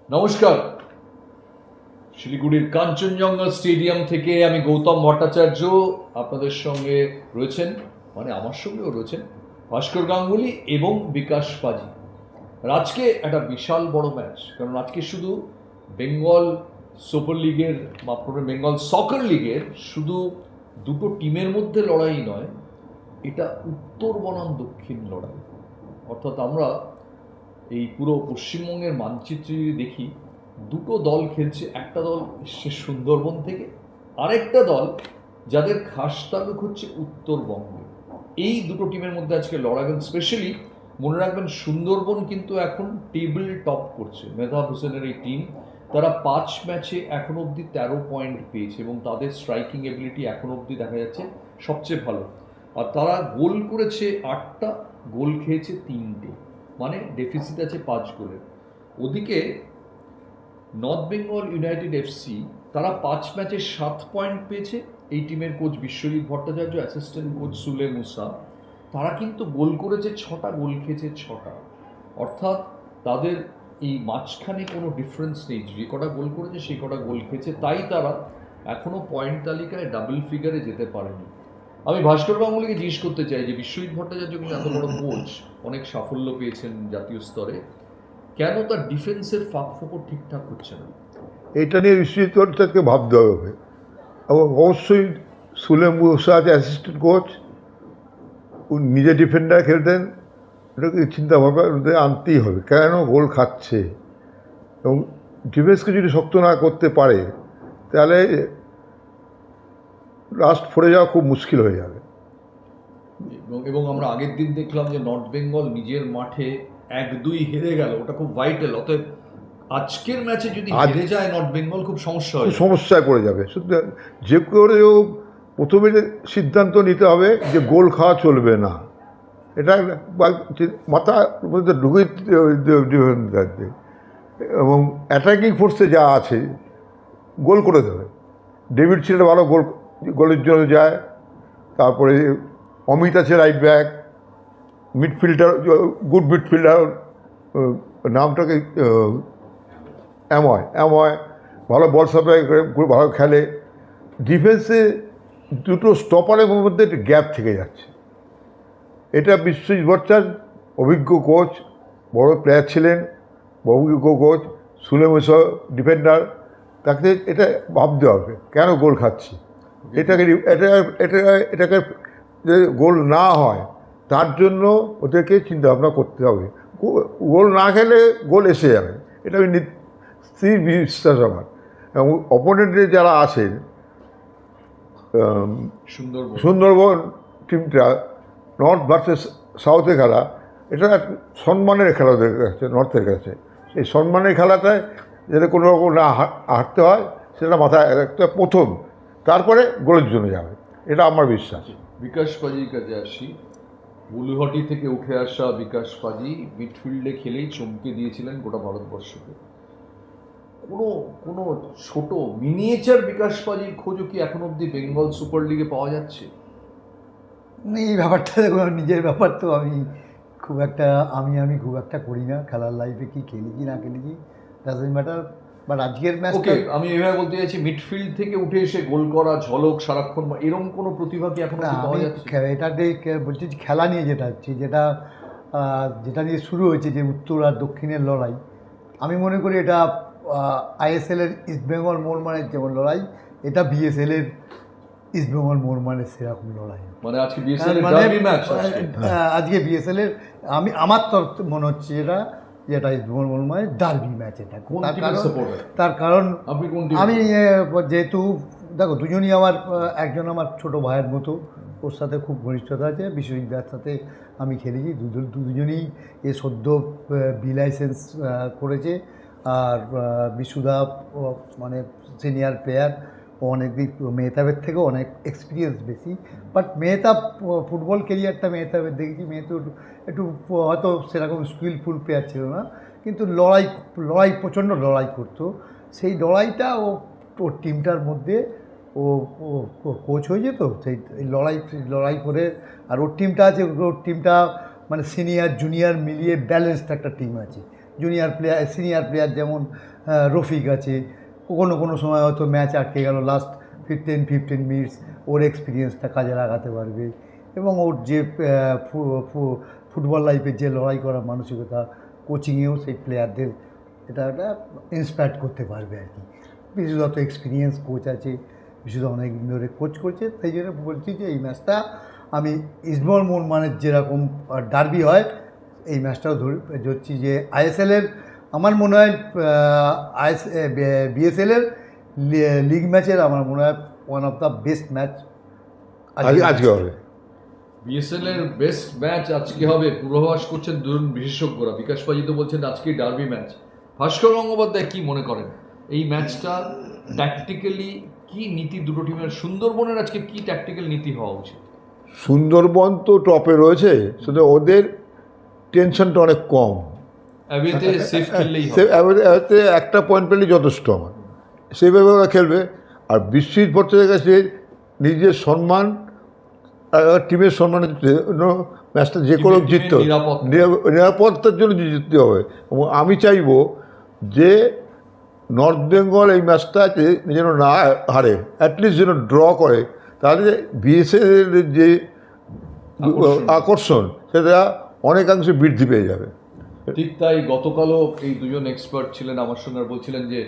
নমস্কার। শিলিগুড়ির কাঞ্চনজঙ্ঘা স্টেডিয়াম থেকে আমি গৌতম ভট্টাচার্য আপনাদের সঙ্গে রয়েছেন, মানে আমার সঙ্গেও রয়েছেন ভাস্কর গাঙ্গুলি এবং বিকাশ পাজি। আর আজকে একটা বিশাল বড় ম্যাচ, কারণ আজকে শুধু বেঙ্গল সুপার লিগের বেঙ্গল সকার লিগের শুধু দুটো টিমের মধ্যে লড়াই নয়, এটা উত্তর বনাম দক্ষিণ লড়াই। অর্থাৎ আমরা এই পুরো পশ্চিমবঙ্গের মানচিত্রে যদি দেখি, দুটো দল খেলছে। একটা দল এসছে সুন্দরবন থেকে, আরেকটা দল যাদের খাস তালুক হচ্ছে উত্তরবঙ্গে। এই দুটো টিমের মধ্যে আজকে লড়াবেন। স্পেশালি মনে রাখবেন, সুন্দরবন কিন্তু এখন টেবিল টপ করছে। মেধা হোসেনের এই টিম, তারা 5 ম্যাচে এখন অবধি 13 পয়েন্ট পেয়েছে এবং তাদের স্ট্রাইকিং এবিলিটি এখন অবধি দেখা যাচ্ছে সবচেয়ে ভালো। আর তারা গোল করেছে 8টা, গোল খেয়েছে 3টে, মানে ডেফিসিট আছে 5 গোলের। ওদিকে নর্থ বেঙ্গল ইউনাইটেড এফসি, তারা 5 ম্যাচে 7 পয়েন্ট পেয়েছে। এই টিমের coach Biswajit Bhattacharya, assistant coach Sule Musa. তারা কিন্তু গোল করেছে 6টা, গোল খেয়েছে 6টা। অর্থাৎ তাদের এই মাঝখানে কোনো ডিফারেন্স নেই, যে কটা গোল করেছে সেই কটা গোল খেয়েছে, তাই তারা এখনও পয়েন্ট তালিকায় ডাবল ফিগারে যেতে পারেনি। আমি ভাস্কর গাঙ্গুলিকে জিজ্ঞেস করতে চাই যে বিশ্বজিৎ ভট্টাচার্য কিন্তু এত বড় কোচ, অনেক সাফল্য পেয়েছেন জাতীয় স্তরে, কেন তার ডিফেন্সের ফাঁক ফোকর ঠিকঠাক হচ্ছে না? এটা নিয়ে বিশ্বজিৎ ভট্টাচার্যকে ভাবতে হবে। এবং অবশ্যই সুলে মুসা আছে অ্যাসিস্ট্যান্ট কোচ, নিজে ডিফেন্ডার খেলতেন। এটাকে চিন্তা ভাবনা আনতেই হবে, কেন গোল খাচ্ছে। এবং ডিফেন্সকে যদি শক্ত না করতে পারে, তাহলে লাস্ট ফোরে যাওয়া খুব মুশকিল হয়ে যাবে। এবং আমরা আগের দিন দেখলাম যে নর্থ বেঙ্গল নিজের মাঠে 1-2 হেরে গেল, ওটা খুব ভাইটাল। অতএব আজকের ম্যাচে যদি হেরে যায় নর্থ বেঙ্গল, খুব সমস্যায় পড়ে যাবে। শুধু যে করে প্রথমে সিদ্ধান্ত নিতে হবে যে গোল খাওয়া চলবে না। এটা মাথার মধ্যে ঢুকে থাকবে। এবং অ্যাটাকিং ফোর্সে যা আছে গোল করে দেবে। ডেভিড ছিল ভালো গোলের জন্য যায়। তারপরে অমিত আছে right back, midfielder, good midfielder, নামটাকে অ্যাময় ভালো বল সাপ্লাই করে, ভালো খেলে। ডিফেন্সে দুটো স্টপারের মধ্যে একটা গ্যাপ থেকে যাচ্ছে। এটা বিশ্বজিৎ ভট্টাচার্য অভিজ্ঞ কোচ, বড় প্লেয়ার ছিলেন, অভিজ্ঞ কোচ, সুলে মুসা ডিফেন্ডার, তাকে এটা ভাবতে হবে কেন গোল খাচ্ছি। এটাকে যে গোল না হয় তার জন্য ওদেরকে চিন্তাভাবনা করতে হবে। গোল না খেলে গোল এসে যাবে, এটা আমি স্থির বিশ্বাস আমার। এবং অপোনেন্টে যারা আছেন, সুন্দরবন টিমটা নর্থ ভার্সেস সাউথে খেলা, এটা সম্মানের খেলা ওদের কাছে, নর্থের কাছে। সেই সম্মানের খেলাটায় যাতে কোনো রকম না হারতে হয়, সেটা মাথায় একটা প্রথম, তারপরে গোলের জন্য যাবে, এটা আমার বিশ্বাস। বিকাশ পাজির কাছে আসি। বুলুহাটি থেকে উঠে আসা বিকাশ পাজি মিডফিল্ডে খেলেই চমকে দিয়েছিলেন গোটা ভারতবর্ষকে। কোনো ছোট মিনিয়েচার বিকাশ পাজির খোঁজও কি এখন অবধি বেঙ্গল সুপার লিগে পাওয়া যাচ্ছে? এই ব্যাপারটা দেখুন, নিজের ব্যাপার তো আমি খুব একটা করি না। খেলার লাইফে কি খেলেছি না খেলেছি ডাজন্ট ম্যাটার। বাট আজকের ম্যাচটা আমি এভাবে বলতে চাইছি, মিডফিল্ড থেকে উঠে এসে গোল করা, ঝলক সারাক্ষণ, এরকম কোনো প্রতিভা কি এখন পাওয়া যাচ্ছে? এটা বলছি খেলা নিয়ে যেটা হচ্ছে, যেটা নিয়ে শুরু হয়েছে, যে উত্তর আর দক্ষিণের লড়াই, আমি মনে করি এটা আইএসএলের ইস্টবেঙ্গল মোহনবাগানের যেমন লড়াই, এটা বিএসএলের ইস্টবেঙ্গল মোহনবাগানের সেরকম লড়াই। মানে আজকে আজকে বিএসএলের আমার তরফ মনে হচ্ছে যেটা ইস্টবেঙ্গল মোহনবাগানের ডার্বি ম্যাচ। এটা তার কারণ আমি যেহেতু দেখো, দুজনই একজন আমার ছোটো ভাইয়ের মতো, ওর সাথে খুব ঘনিষ্ঠতা আছে। বিশ্বজিৎ দার সাথে আমি খেলেছি, দুজনেই সদ্য বি লাইসেন্স করেছে। আর বিশুদা মানে সিনিয়র প্লেয়ার, ও অনেক দিক মেহতাবের থেকেও অনেক এক্সপিরিয়েন্স বেশি। বাট মেহতাব ফুটবল কেরিয়ারটা মেহতাবের দেখেছি, মেহতাব একটু হয়তো সেরকম স্কিলফুল প্লেয়ার ছিল না, কিন্তু প্রচণ্ড লড়াই করতো। সেই লড়াইটা ওর টিমটার মধ্যে ও কোচ হয়েছে, তো সেই লড়াই করে। আর ওর টিমটা আছে, ওর টিমটা মানে সিনিয়র জুনিয়র মিলিয়ে ব্যালেন্সড একটা টিম আছে। জুনিয়র প্লেয়ার সিনিয়র প্লেয়ার যেমন রফিক আছে, কোনো সময় হয়তো ম্যাচ আটকে গেল লাস্ট 15 মিনিটস, ওর এক্সপিরিয়েন্সটা কাজে লাগাতে পারবে এবং ওর যে ফুটবল লাইফের যে লড়াই করার মানসিকতা, কোচিংয়েও সেই প্লেয়ারদের এটা ইন্সপায়ার করতে পারবে আর কি। বিশেষত এক্সপিরিয়েন্স কোচ আছে, বিশেষত অনেক দিন ধরে কোচ করছে, তাই জন্য বলছি যে এই ম্যাচটা আমি ইস্টবেঙ্গল মোহনবাগানের যেরকম ডার্বি হয় এই ম্যাচটাও ধরছি যে আইএসএলের আমার মনে হয় বিএসএলের লিগ ম্যাচের আমার মনে হয় one of the best match আজকে হবে। বিএসএল এর বেস্ট ম্যাচ আজকে হবে পূর্বাভাস করছেন দুজন বিশেষজ্ঞরা। বিকাশ পাজি তো বলছেন আজকে ডার্বি ম্যাচ। ভাস্কর গঙ্গোপাধ্যায় কি মনে করেন এই ম্যাচটা ট্যাকটিক্যালি কি নীতি দুটো টিমের? সুন্দরবনের আজকে কি ট্যাকটিক্যাল নীতি হওয়া উচিত? সুন্দরবন তো টপে রয়েছে, শুধু ওদের টেনশনটা অনেক কম। অ্যাওয়েতে সেফ খেললেই হবে। এতে একটা পয়েন্ট পেলেই যথেষ্ট আমার, সেইভাবে ওরা খেলবে। আর বিশ্বজিৎ ভট্টাচার্যের কাছে নিজের সম্মান, টিমের সম্মানের জন্য ম্যাচটা যে কোনো জিততে হবে, নিরাপত্তার জন্য জিততে হবে। এবং আমি চাইব যে নর্থ বেঙ্গল এই ম্যাচটা যেন না হারে, অ্যাটলিস্ট যেন ড্র করে, তাহলে বিএসএল যে আকর্ষণ সেটা অনেকাংশে বৃদ্ধি পেয়ে যাবে। ঠিক তাই, গতকালও এই দুজন এক্সপার্ট ছিলেন আমার সঙ্গে আর বলছিলেন যে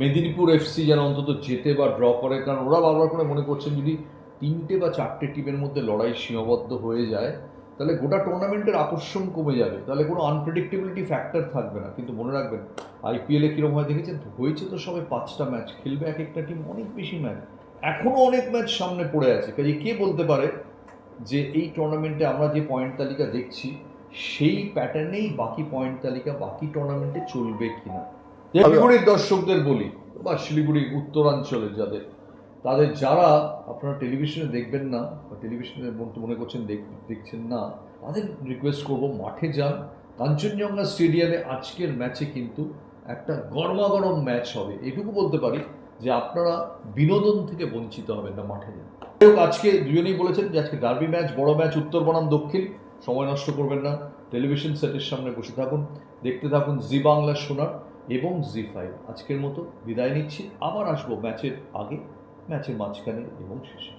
মেদিনীপুর এফসি যেন অন্তত জেতে বা ড্র করে, কারণ ওরা বারবার করে মনে করছেন যদি 3টে বা 4টে টিমের মধ্যে লড়াই সীমাবদ্ধ হয়ে যায় তাহলে গোটা টুর্নামেন্টের আকর্ষণ কমে যাবে, তাহলে কোনো আনপ্রেডিক্টেবিলিটি ফ্যাক্টর থাকবে না। কিন্তু মনে রাখবেন আইপিএলে কীরকম হয় দেখেছেন তো, হয়েছে তো সবাই 5টা ম্যাচ খেলবে এক একটা টিম, অনেক বেশি ম্যাচ, এখনও অনেক ম্যাচ সামনে পড়ে আছে। কাজে কে বলতে পারে যে এই টুর্নামেন্টে আমরা যে পয়েন্ট তালিকা দেখছি সেই প্যাটার্নেই বাকি পয়েন্ট তালিকা বাকি টুর্নামেন্টে চলবে কিনা। শিলিগুড়ির দর্শকদের বলি বা শিলিগুড়ি উত্তরাঞ্চলে তাদের যারা আপনারা টেলিভিশনে দেখবেন না বা টেলিভিশনের মনে করছেন দেখছেন না, তাদের রিকোয়েস্ট করব মাঠে যান। কাঞ্চনজঙ্ঘা স্টেডিয়ামে আজকের ম্যাচে কিন্তু একটা গরমাগরম ম্যাচ হবে, এটুকু বলতে পারি যে আপনারা বিনোদন থেকে বঞ্চিত হবেন না, মাঠে যান। আজকে দুজনেই বলেছেন যে আজকে ডার্বি ম্যাচ, বড় ম্যাচ, উত্তর বনাম দক্ষিণ। সময় নষ্ট করবেন না, টেলিভিশন সেটের সামনে বসে থাকুন, দেখতে থাকুন জি বাংলা সোনার এবং জি5। আজকের মতো বিদায় নিচ্ছি, আবার আসবো ম্যাচের আগে, ম্যাচের মাঝখানে এবং শেষে।